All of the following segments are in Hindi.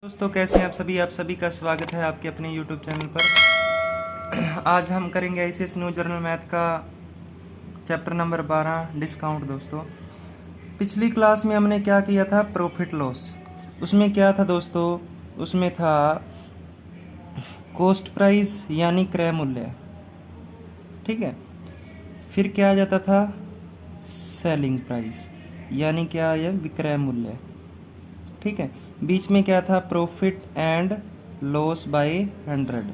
दोस्तों कैसे हैं आप सभी का स्वागत है आपके अपने YouTube चैनल पर। आज हम करेंगे ICS न्यू जर्नल मैथ का चैप्टर नंबर 12 डिस्काउंट। दोस्तों पिछली क्लास में हमने क्या किया था, प्रॉफिट लॉस। उसमें क्या था दोस्तों, उसमें था कॉस्ट प्राइस यानी क्रय मूल्य, ठीक है। फिर क्या आ जाता था, सेलिंग प्राइस यानी क्या, यह विक्रय मूल्य, ठीक है। बीच में क्या था, प्रॉफिट एंड लॉस बाय 100,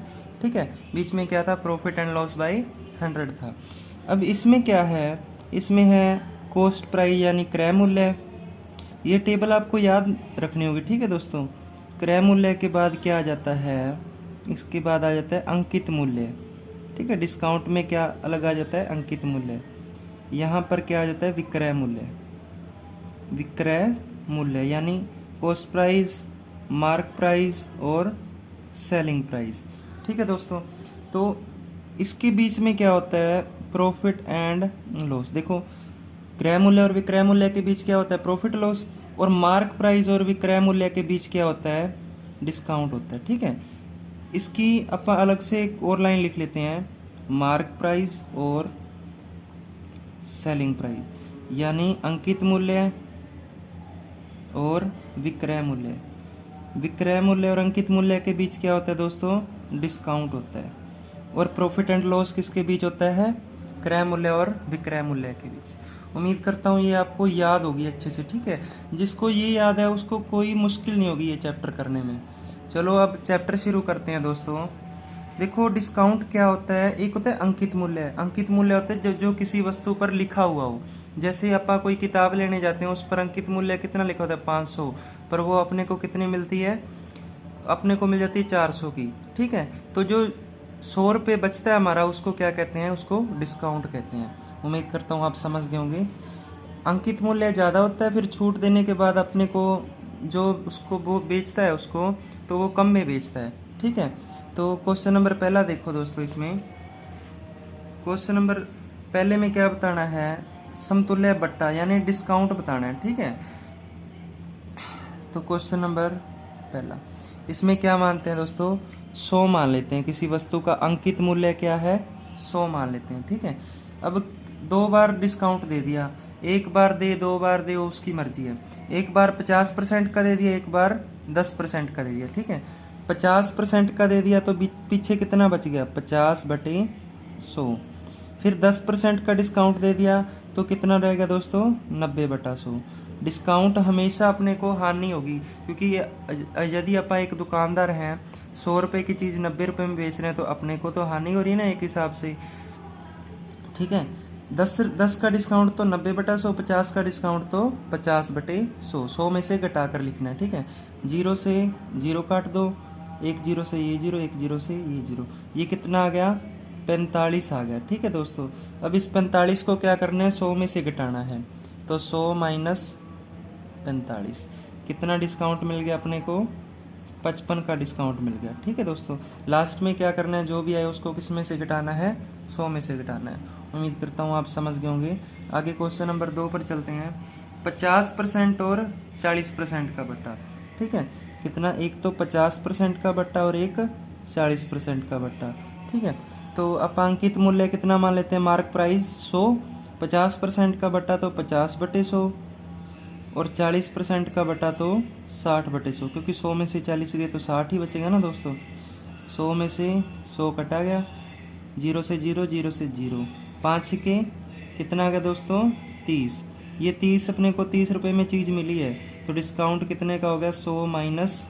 ठीक है। बीच में क्या था, प्रॉफिट एंड लॉस बाय 100 था। अब इसमें क्या है, इसमें है कॉस्ट प्राइस यानी क्रय मूल्य। ये टेबल आपको याद रखनी होगी, ठीक है दोस्तों। क्रय मूल्य के बाद क्या आ जाता है, इसके बाद आ जाता है अंकित मूल्य, ठीक है। डिस्काउंट में क्या अलग आ जाता है, अंकित मूल्य। यहाँ पर क्या आ जाता है, विक्रय मूल्य। विक्रय मूल्य यानी कॉस्ट प्राइस, मार्क प्राइस और सेलिंग प्राइस, ठीक है दोस्तों। तो इसके बीच में क्या होता है, प्रॉफिट एंड लॉस। देखो क्रय मूल्य और विक्रय मूल्य के बीच क्या होता है, प्रॉफिट लॉस। और मार्क प्राइस और विक्रय मूल्य के बीच क्या होता है, डिस्काउंट होता है, ठीक है। इसकी अपन अलग से एक और लाइन लिख लेते हैं, मार्क प्राइस और सेलिंग प्राइस यानी अंकित मूल्य और विक्रय मूल्य। विक्रय मूल्य और अंकित मूल्य के बीच क्या होता है दोस्तों, डिस्काउंट होता है। और प्रॉफिट एंड लॉस किसके बीच होता है, क्रय मूल्य और विक्रय मूल्य के बीच। उम्मीद करता हूँ ये आपको याद होगी अच्छे से, ठीक है। जिसको ये याद है उसको कोई मुश्किल नहीं होगी ये चैप्टर करने में। चलो अब चैप्टर शुरू करते हैं दोस्तों। देखो डिस्काउंट क्या होता है, एक होता है अंकित मूल्य। अंकित मूल्य होता है जो किसी वस्तु पर लिखा हुआ हो। जैसे अपा कोई किताब लेने जाते हैं, उस पर अंकित मूल्य कितना लिखा होता है, 500, पर वो अपने को कितनी मिलती है, अपने को मिल जाती है 400 की, ठीक है। तो जो 100 रुपये बचता है हमारा, उसको क्या कहते हैं, उसको डिस्काउंट कहते हैं। उम्मीद करता हूँ आप समझ गए होंगे। अंकित मूल्य ज़्यादा होता है, फिर छूट देने के बाद अपने को जो उसको वो बेचता है उसको, तो वो कम में बेचता है, ठीक है। तो क्वेश्चन नंबर पहला देखो दोस्तों। इसमें क्वेश्चन नंबर पहले में क्या बताना है, समतुल्य बट्टा यानी डिस्काउंट बताना है, ठीक है। तो क्वेश्चन नंबर पहला, इसमें क्या मानते हैं दोस्तों, 100 मान लेते हैं। किसी वस्तु का अंकित मूल्य क्या है, 100 मान लेते हैं, ठीक है। अब 2 बार डिस्काउंट दे दिया, एक बार दे, 2 बार दे, उसकी मर्जी है। एक बार 50% का दे दिया, एक बार 10% का दे दिया, ठीक है। 50% का दे दिया तो पीछे कितना बच गया, 50/100। फिर 10% का डिस्काउंट दे दिया तो कितना रहेगा दोस्तों, 90/100। डिस्काउंट हमेशा अपने को हानि होगी, क्योंकि यदि अपन एक दुकानदार हैं, 100 रुपये की चीज़ 90 रुपये में बेच रहे हैं, तो अपने को तो हानि हो रही है ना एक हिसाब से, ठीक है। 10 का डिस्काउंट तो 90/100, 50 का डिस्काउंट तो 50/100। 100 में से घटा कर लिखना है, ठीक है। 0 से 0 काट दो, 1 0 से ये 0, 1 0 से ये 0, ये कितना आ गया, 45 आ गया, ठीक है दोस्तों। अब इस 45 को क्या करना है, 100 में से घटाना है। तो 100 माइनस 45, कितना डिस्काउंट मिल गया अपने को, 55 का डिस्काउंट मिल गया, ठीक है दोस्तों। लास्ट में क्या करना है, जो भी आए उसको किस में से घटाना है, 100 में से घटाना है। उम्मीद करता हूँ आप समझ गए होंगे। आगे क्वेश्चन नंबर 2 पर चलते हैं। 50% और 40% का बट्टा, ठीक है। कितना, एक तो 50% का बट्टा और एक 40% का बट्टा, ठीक है। तो अपांकित मूल्य कितना मान लेते हैं, मार्क प्राइस 100, 50% का बट्टा तो 50/100 और 40% का बटा तो 60/100, क्योंकि 100 में से 40 गए तो 60 ही बचेगा ना दोस्तों। 100 में से 100 कटा गया, 0 से 0, 0 से 0, 5 के कितना आ गया दोस्तों, 30। ये 30 अपने को 30 रुपये में चीज़ मिली है, तो डिस्काउंट कितने का हो गया, 100 माइनस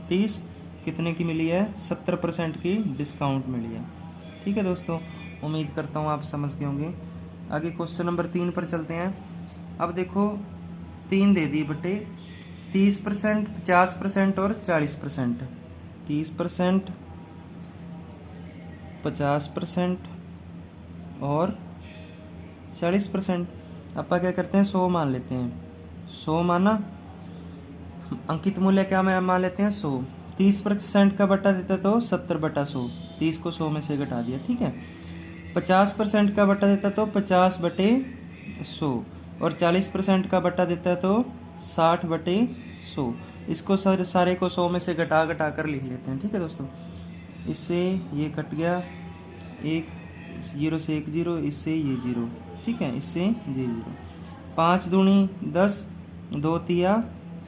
30 कितने की मिली है, 70% की डिस्काउंट मिली है, ठीक है दोस्तों। उम्मीद करता हूँ आप समझ गए होंगे। आगे क्वेश्चन नंबर 3 पर चलते हैं। अब देखो 3 दे दिए बटे 30%, 50% और 40%। 30%, 50% और 40%। अपा क्या करते हैं, 100 मान लेते हैं। 100 माना, अंकित मूल्य क्या मान लेते हैं, 100। 30% का बट्टा देता तो 70/100, 30 को 100 में से घटा दिया, ठीक है। 50% का बट्टा देता तो 50/100 और 40% का बट्टा देता है तो 60/100। इसको सारे को 100 में से घटा घटा कर लिख लेते हैं। ठीक है दोस्तों, इससे ये कट गया, एक 0 से 1 0, इससे ये 0, ठीक है, इससे ये 0। 5 दूनी 10, 2 तिया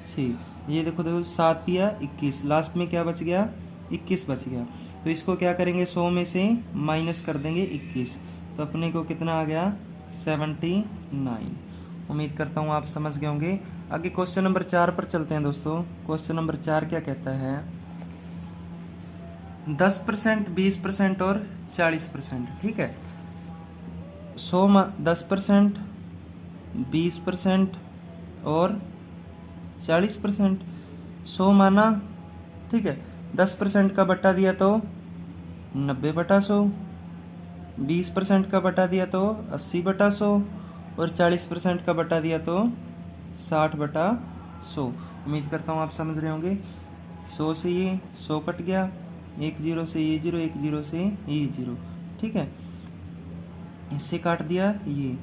6, ये देखो 7 तिया 21, लास्ट में क्या बच गया, 21 बच गया। तो इसको क्या करेंगे, 100 में से माइनस कर देंगे 21, तो अपने को कितना आ गया, 79। उम्मीद करता हूँ आप समझ गए होंगे। आगे क्वेश्चन नंबर 4 पर चलते हैं दोस्तों। क्वेश्चन नंबर 4 क्या कहता है, 10%, 20% और 40%। ठीक है, 10%, 20% और 40%। 100 माना, ठीक है, 10% का बटा दिया तो 90/100, 20% का बटा दिया तो 80/100 और 40% का बटा दिया तो 60/100। उम्मीद करता हूँ आप समझ रहे होंगे। 100 से ये 100 कट गया, 1 0 से ये 0, 1 0 से ये 0, ठीक है, इससे काट दिया ये।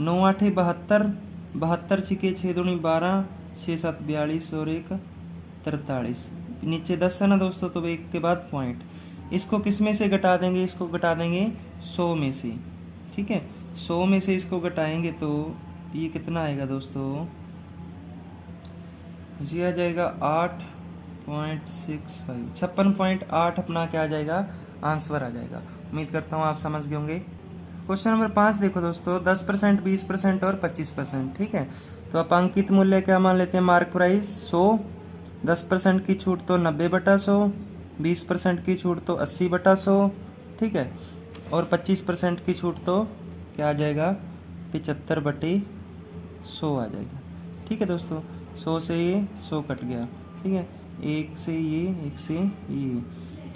9 8 72, 72 छिके 6 दूनी 12, 6 7 42 और 1 43। नीचे 10 है ना दोस्तों, तो 1 के बाद पॉइंट। इसको किस में से घटा देंगे, इसको घटा देंगे 100 में से। ठीक है, 100 में से इसको घटाएंगे तो ये कितना आएगा दोस्तों, जी आ जाएगा 8.65, 56.8 अपना क्या आ जाएगा, आंसर आ जाएगा। उम्मीद करता हूँ आप समझ गए होंगे। क्वेश्चन नंबर 5 देखो दोस्तों, 10%, 20% और 25%। ठीक है, तो आप अंकित मूल्य क्या मान लेते हैं, मार्क प्राइस 100, 10% की छूट तो 90/100, 20% की छूट तो 80/100, ठीक है, और 25% की छूट तो क्या आ जाएगा, 75/100 आ जाएगा। ठीक है दोस्तों, 100 से ये 100 कट गया, ठीक है, 1 से ये 1 से ये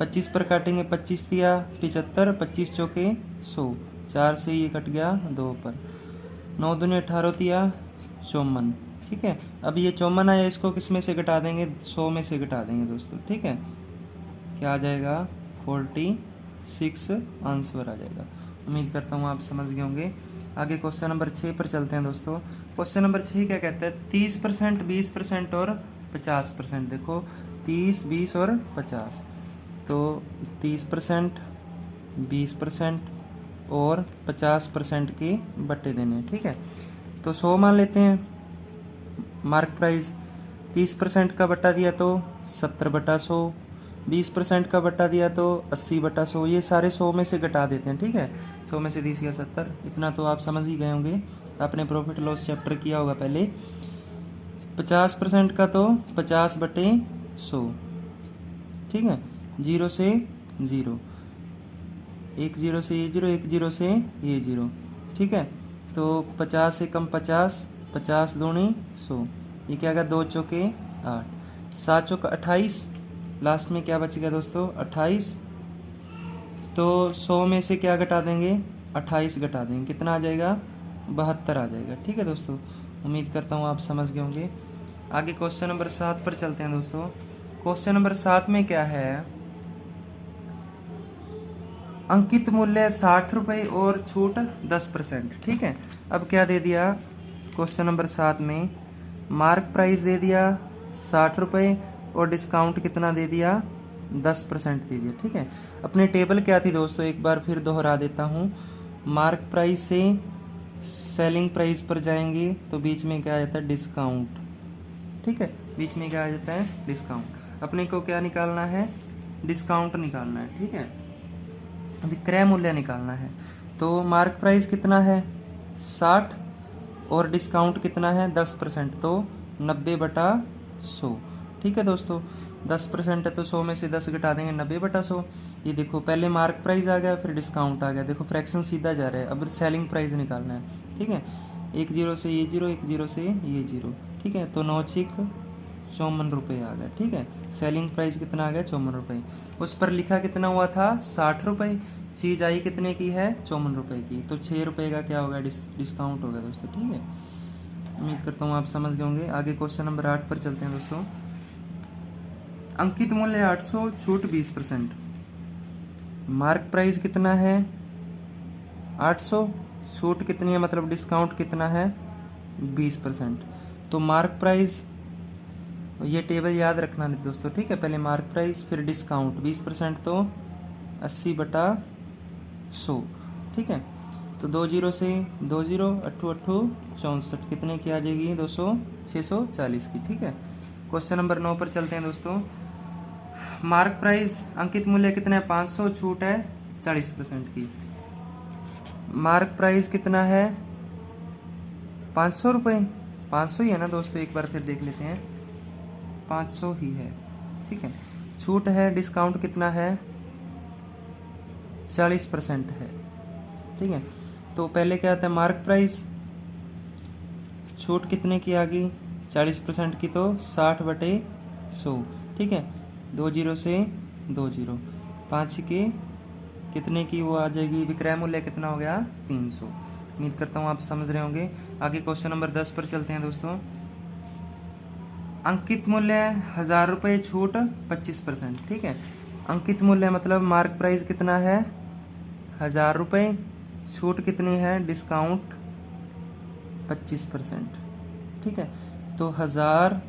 25 पर काटेंगे, 25 दिया 75, 25 चौके 100, 4 से ये कट गया 2 पर, 9 दूनी 18 दिया 54। ठीक है, अब ये 54 आया, इसको किस में से घटा देंगे, 100 में से घटा देंगे दोस्तों। ठीक है, क्या आ जाएगा, 46 आंसर आ जाएगा। उम्मीद करता हूँ आप समझ गए होंगे। आगे क्वेश्चन नंबर 6 पर चलते हैं दोस्तों। क्वेश्चन नंबर 6 क्या कहता है, 30%, 20% और 50%। देखो 30, 20 और 50, तो 30%, 20% और 50% के बट्टे देने। ठीक है, तो 100 मान लेते हैं मार्क प्राइस। 30% का बट्टा दिया तो 70/100, 20% का बट्टा दिया तो 80/100। ये सारे 100 में से घटा देते हैं। ठीक है, 100 में से 30 या 70, इतना तो आप समझ ही गए होंगे, आपने प्रॉफिट लॉस चैप्टर किया होगा पहले। 50% का तो 50/100, ठीक है, 0 से 0, 1 0 से ये 0, 1 0 से ये 0, ठीक है, तो 50 से कम 50, 50 दूनी 100, ये क्या गया, 2 चौके 8, 7 चौका 28, लास्ट में क्या बच गया दोस्तों, 28। तो 100 में से क्या घटा देंगे, 28 घटा देंगे, कितना आ जाएगा, 72 आ जाएगा। ठीक है दोस्तों, उम्मीद करता हूँ आप समझ गए होंगे। आगे क्वेश्चन नंबर 7 पर चलते हैं दोस्तों। क्वेश्चन नंबर 7 में क्या है, अंकित मूल्य 60 रुपये और छूट 10%। ठीक है, अब क्या दे दिया क्वेश्चन नंबर 7 में, मार्क प्राइस दे दिया 60 रुपये और डिस्काउंट कितना दे दिया, 10% दे दिया। ठीक है, अपनी टेबल क्या थी दोस्तों, एक बार फिर दोहरा देता हूँ। मार्क प्राइस से सेलिंग प्राइस पर जाएंगे तो बीच में क्या आ जाता है, डिस्काउंट। ठीक है, बीच में क्या आ जाता है, डिस्काउंट। अपने को क्या निकालना है, डिस्काउंट निकालना है। ठीक है, विक्रय मूल्य निकालना है। तो मार्क प्राइस कितना है, 60 और डिस्काउंट कितना है, 10%, तो 90/100। ठीक है दोस्तों, 10% है तो 100 में से 10 घटा देंगे, 90/100। ये देखो पहले मार्क प्राइस आ गया, फिर डिस्काउंट आ गया, देखो फ्रैक्शन सीधा जा रहा है। अब सेलिंग प्राइस निकालना है। ठीक है, 1 0 से ये 0, 1 0 से ये 0, ठीक है, तो 9 6 54 रुपये आ गया। ठीक है, सेलिंग प्राइस कितना आ गया, 54 रुपये। उस पर लिखा कितना हुआ था, 60 रुपये, चीज़ आई कितने की है, 54 रुपये की, तो 6 रुपये का क्या होगा, डिस्काउंट होगा दोस्तों। ठीक है, उम्मीद करता हूँ आप समझ गए होंगे। आगे क्वेश्चन नंबर 8 पर चलते हैं दोस्तों। अंकित मूल्य 800, छूट 20%। मार्क प्राइस कितना है, 800, छूट कितनी है, मतलब डिस्काउंट कितना है, 20%। तो मार्क प्राइस ये टेबल याद रखना नहीं दोस्तों, ठीक है। पहले मार्क प्राइस, फिर डिस्काउंट 20% तो 80/100, ठीक है। तो 2 जीरो से 2 जीरो, 8 64, कितने की आ जाएगी 640 की, ठीक है। क्वेश्चन नंबर 9 पर चलते हैं दोस्तों। मार्क प्राइस अंकित मूल्य कितना है 500, छूट है 40% की। मार्क प्राइस कितना है 500 रुपये, 500 ही है ना दोस्तों, एक बार फिर देख लेते हैं, 500 ही है, ठीक है। छूट है, डिस्काउंट कितना है 40% है, ठीक है। तो पहले क्या आता है मार्क प्राइस, छूट कितने की आ गई 40% की, तो 60/100, ठीक है। 2 जीरो से 2 जीरो, 5 के कितने की वो आ जाएगी, विक्रय मूल्य कितना हो गया 300। उम्मीद करता हूँ आप समझ रहे होंगे। आगे क्वेश्चन नंबर 10 पर चलते हैं दोस्तों। अंकित मूल्य 1000 रुपये, छूट 25%, ठीक है। अंकित मूल्य मतलब मार्क प्राइस कितना है 1000 रुपये, छूट कितनी है, डिस्काउंट 25%, ठीक है। तो 1000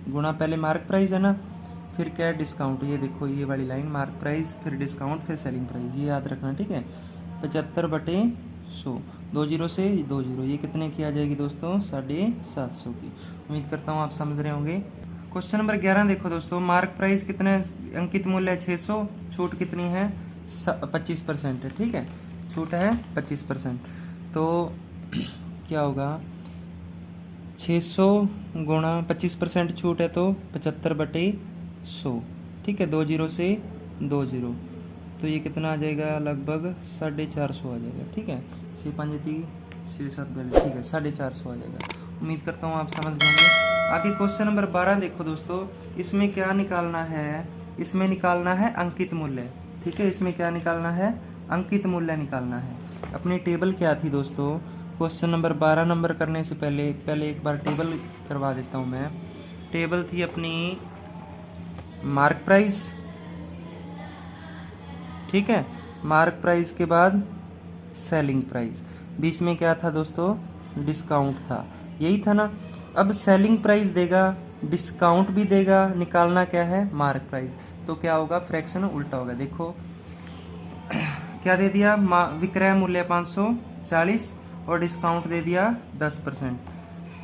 गुणा पहले मार्क प्राइस है ना, फिर क्या है डिस्काउंट, ये देखो ये वाली लाइन, मार्क प्राइस फिर डिस्काउंट फिर सेलिंग प्राइस, ये याद रखना, ठीक है। 75/100, 2 जीरो से 2 जीरो, ये कितने की आ जाएगी दोस्तों 750 की। उम्मीद करता हूँ आप समझ रहे होंगे। क्वेश्चन नंबर 11 देखो दोस्तों। मार्क प्राइस कितना है, अंकित मूल्य 600, छूट कितनी है 25% है, ठीक है। छूट है 25%, तो क्या होगा 600 गुणा 25% छूट है तो 75/100, ठीक है। 2 जीरो से 2 जीरो, तो ये कितना आ जाएगा लगभग 450 आ जाएगा, ठीक है। 6 5 6 7 ठीक है 450 आ जाएगा। उम्मीद करता हूँ आप समझ गए होंगे। आगे क्वेश्चन नंबर 12 देखो दोस्तों। इसमें क्या निकालना है, इसमें निकालना है अंकित मूल्य, ठीक है। इसमें क्या निकालना है, अंकित मूल्य निकालना है। अपनी टेबल क्या थी दोस्तों, क्वेश्चन नंबर 12 नंबर करने से पहले एक बार टेबल करवा देता हूँ मैं। टेबल थी अपनी मार्क प्राइस, ठीक है। मार्क प्राइस के बाद सेलिंग प्राइस, बीच में क्या था दोस्तों, डिस्काउंट था, यही था ना। अब सेलिंग प्राइस देगा, डिस्काउंट भी देगा, निकालना क्या है मार्क प्राइस, तो क्या होगा फ्रैक्शन उल्टा होगा। देखो क्या दे दिया, विक्रय मूल्य 540 और डिस्काउंट दे दिया 10%,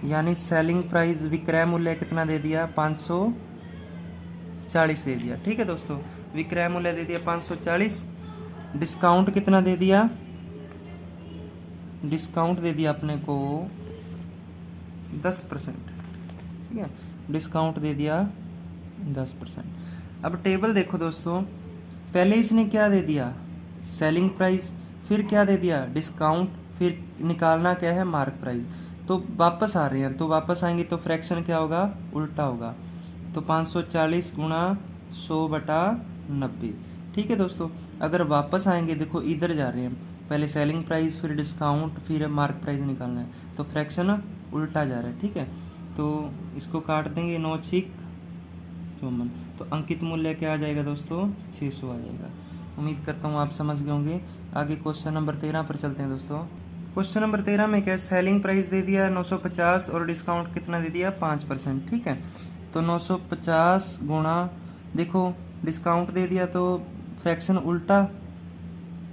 यानी सेलिंग प्राइस विक्रय मूल्य कितना दे दिया 540 दे दिया, ठीक है दोस्तों। विक्रय मूल्य दे दिया 540, डिस्काउंट कितना दे दिया, डिस्काउंट दे दिया अपने को 10%, ठीक है। डिस्काउंट दे दिया 10%। अब टेबल देखो दोस्तों, पहले इसने क्या दे दिया सेलिंग प्राइस, फिर क्या दे दिया डिस्काउंट, फिर निकालना क्या है मार्क प्राइस। तो वापस आ रहे हैं, तो वापस आएंगे तो फ्रैक्शन क्या होगा उल्टा होगा, तो 540 गुणा 100/90, ठीक है दोस्तों। अगर वापस आएंगे देखो इधर जा रहे हैं, पहले सेलिंग प्राइस फिर डिस्काउंट फिर मार्क प्राइस निकालना है, तो फ्रैक्शन उल्टा जा रहा है, ठीक है। तो इसको काट देंगे 9 6 54, तो अंकित मूल्य क्या आ जाएगा दोस्तों 600 आ जाएगा। उम्मीद करता हूँ आप समझ गए होंगे। आगे क्वेश्चन नंबर 13 पर चलते हैं दोस्तों। क्वेश्चन नंबर 13 में क्या, सेलिंग प्राइस दे दिया 950 और डिस्काउंट कितना दे दिया 5%, ठीक है। तो 950 गुणा, देखो डिस्काउंट दे दिया तो फ्रैक्शन उल्टा,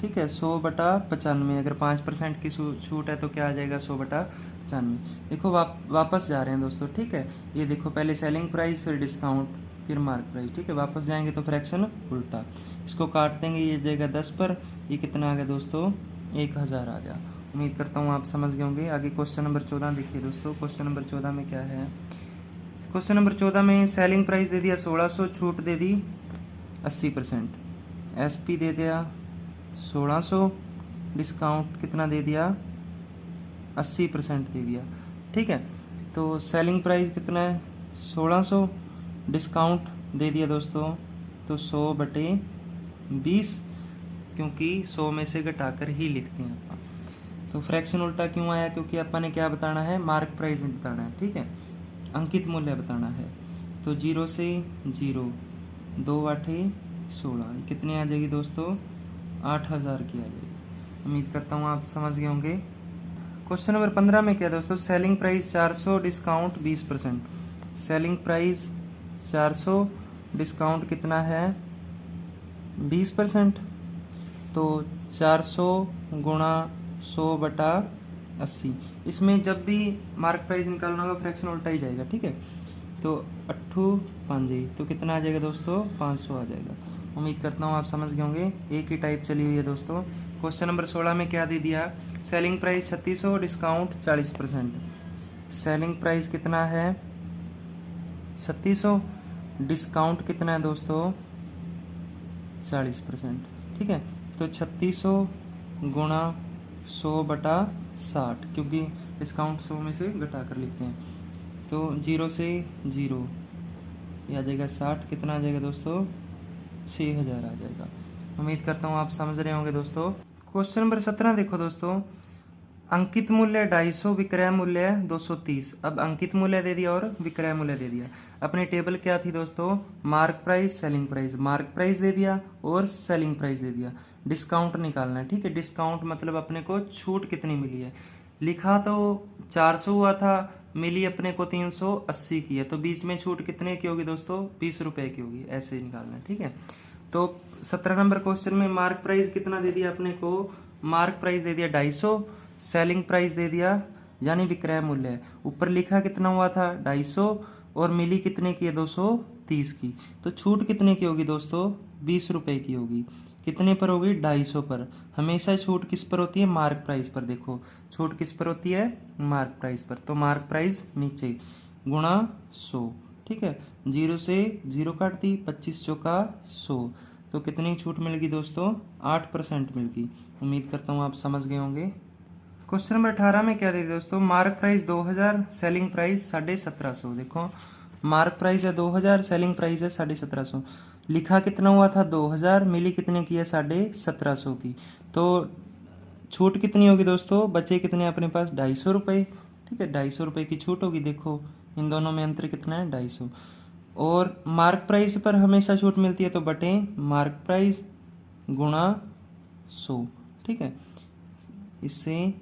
ठीक है। 100/95, अगर 5% की छूट है तो क्या आ जाएगा 100/95। देखो वापस जा रहे हैं दोस्तों, ठीक है। ये देखो पहले सेलिंग प्राइस फिर डिस्काउंट फिर मार्क प्राइस, ठीक है। वापस जाएंगे तो फ्रैक्शन उल्टा, इसको काट देंगे, ये जाएगा 10 पर, ये कितना आ गया दोस्तों 1000 आ गया। उम्मीद करता हूँ आप समझ गए होंगे। आगे क्वेश्चन नंबर 14 देखिए दोस्तों। क्वेश्चन नंबर 14 में क्या है, क्वेश्चन नंबर 14 में सेलिंग प्राइस दे दिया 1600, छूट दे दी 80%, एसपी दे दिया 1600, डिस्काउंट कितना दे दिया 80% दे दिया, ठीक है। तो सेलिंग प्राइस कितना है 1600, डिस्काउंट दे दिया दोस्तों तो 100/20, क्योंकि 100 में से घटाकर ही लिखते हैं अपन। तो फ्रैक्शन उल्टा क्यों आया, क्योंकि अपन ने क्या बताना है मार्क प्राइस बताना है, ठीक है, अंकित मूल्य बताना है। तो 0 से 0, 2 8 16, कितनी आ जाएगी दोस्तों 8000 की आ जाएगी। उम्मीद करता हूँ आप समझ गए होंगे। क्वेश्चन नंबर 15 में क्या दोस्तों, selling price 400, discount 20%, selling price 400 discount कितना है 20%, तो 400 गुणा 100/80। इसमें जब भी मार्क प्राइस निकालना होगा फ्रैक्शन उल्टा ही जाएगा, ठीक है। तो 8×5 तो कितना आ जाएगा दोस्तों 500 आ जाएगा। उम्मीद करता हूँ आप समझ गए होंगे, एक ही टाइप चली हुई है दोस्तों। क्वेश्चन नंबर 16 में क्या दे दिया, selling price 3600 discount 40%। Selling price कितना है 3600, डिस्काउंट कितना है दोस्तों 40%, ठीक है। तो 3600 गुणा 100/60, क्योंकि डिस्काउंट 100 में से घटा कर लिखते हैं, तो 0 से 0 ये आ जाएगा 60, कितना आ जाएगा दोस्तों 6000 आ जाएगा। उम्मीद करता हूँ आप समझ रहे होंगे दोस्तों। क्वेश्चन नंबर 17 देखो दोस्तों, अंकित मूल्य 250, विक्रय मूल्य 230। अब अंकित मूल्य दे दिया और विक्रय मूल्य दे दिया। अपनी टेबल क्या थी दोस्तों, mark price selling price, mark price दे दिया और सेलिंग प्राइस दे दिया। डिस्काउंट निकालना है, ठीक है। डिस्काउंट मतलब अपने को छूट कितनी मिली है। लिखा तो 400 हुआ था, मिली अपने को 380 की है, तो बीच में छूट कितने की होगी दोस्तों 20 रुपए की होगी, ऐसे ही निकालना है, ठीक है। तो 17 नंबर क्वेश्चन में मार्क प्राइस कितना दे दिया अपने को, मार्क प्राइस दे दिया 250, सेलिंग प्राइस दे दिया यानी विक्रय मूल्य, ऊपर लिखा कितना हुआ था 250 और मिली कितने की है 230 की। तो छूट कितने की होगी दोस्तों 20 रुपए की होगी। कितने पर होगी 250 पर। हमेशा छूट किस पर होती है, मार्क प्राइस पर। देखो छूट किस पर होती है, मार्क प्राइस पर। तो मार्क प्राइस नीचे गुणा 100, ठीक है। 0 से 0 काट दी, 25 चौका 100, तो कितनी छूट मिल गई दोस्तों 8% मिल गई। उम्मीद करता हूँ आप समझ गए होंगे। क्वेश्चन नंबर 18 में क्या दे दिया दोस्तों, मार्क प्राइस 2000, सेलिंग प्राइस 1750। देखो मार्क प्राइस है 2000, सेलिंग प्राइस है 1750। लिखा कितना हुआ था 2000, मिली कितने की है 1750 की। तो छूट कितनी होगी दोस्तों, बचे कितने अपने पास 250 रुपये, ठीक है। 250 रुपये की छूट होगी। देखो इन दोनों में अंतर कितना है 250। और मार्क प्राइस पर हमेशा छूट मिलती है, तो बटे मार्क प्राइस गुणा 100, ठीक है। इससे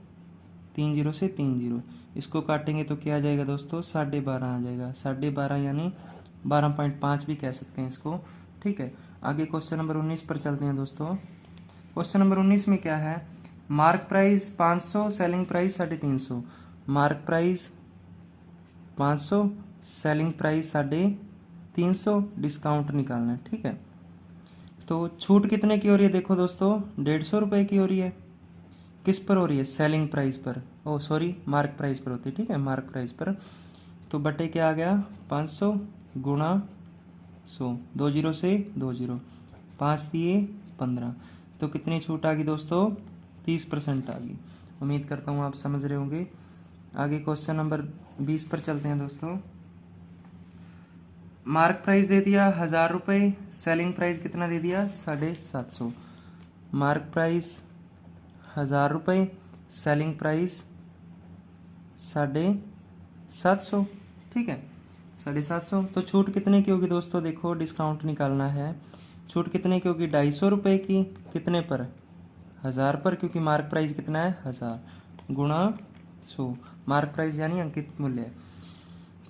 30 से 30 इसको काटेंगे तो क्या आ जाएगा दोस्तों 12.5 आ जाएगा। 12.5 यानी 12.5 भी कह सकते हैं इसको, ठीक है। आगे क्वेश्चन नंबर 19 पर चलते हैं दोस्तों। क्वेश्चन नंबर 19 में क्या है, mark price 500, selling price 350। Mark price 500, selling price 350, discount निकालना है, ठीक है। तो छूट कितने की हो रही है, देखो दोस्तों 150 रुपये की हो रही है। किस पर हो रही है, सेलिंग प्राइस पर, ओ सॉरी मार्क प्राइस पर होती है, ठीक है, मार्क प्राइस पर। तो बटे क्या आ गया 500 गुणा 100, 2 0 से 2 0, 5 दिए 15, तो कितनी छूट आ गई दोस्तों 30% आ गई। उम्मीद करता हूँ आप समझ रहे होंगे। आगे क्वेश्चन नंबर 20 पर चलते हैं दोस्तों। मार्क प्राइस दे दिया 1000 रुपये, सेलिंग प्राइस कितना दे दिया 750। मार्क प्राइस 1000 रुपये, सेलिंग प्राइस 750, ठीक है 750। तो छूट कितने की होगी दोस्तों, देखो डिस्काउंट निकालना है। छूट कितने की होगी 250 रुपये की, कितने पर 1000 पर, क्योंकि मार्क प्राइस कितना है 1000, गुणा 100, मार्क प्राइस यानी अंकित मूल्य।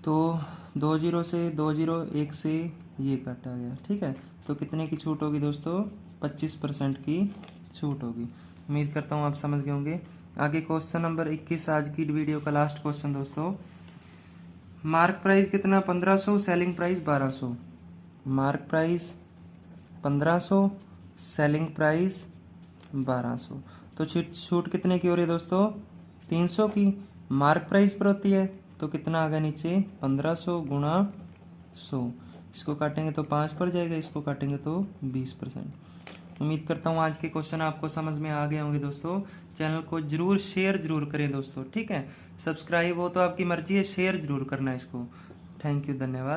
तो 2 0 से 2 0, 1 से ये काटा गया, ठीक है। तो कितने की छूट होगी दोस्तों 25% की छूट होगी। उम्मीद करता हूँ आप समझ गए होंगे। आगे क्वेश्चन नंबर 21, आज की वीडियो का लास्ट क्वेश्चन दोस्तों। मार्क प्राइस कितना 1500, selling price 1200। Mark price 1500, selling price 1200। तो छूट कितने की हो रही है दोस्तों 300 की। मार्क प्राइस पर होती है, तो कितना आ गया नीचे 1500 गुणा 100। इसको काटेंगे तो 5 पर जाएगा, इसको काटेंगे तो 20%। उम्मीद करता हूँ आज के क्वेश्चन आपको समझ में आ गए होंगे दोस्तों। चैनल को जरूर शेयर जरूर करें दोस्तों, ठीक है। सब्सक्राइब हो तो आपकी मर्जी है, शेयर जरूर करना इसको। थैंक यू, धन्यवाद।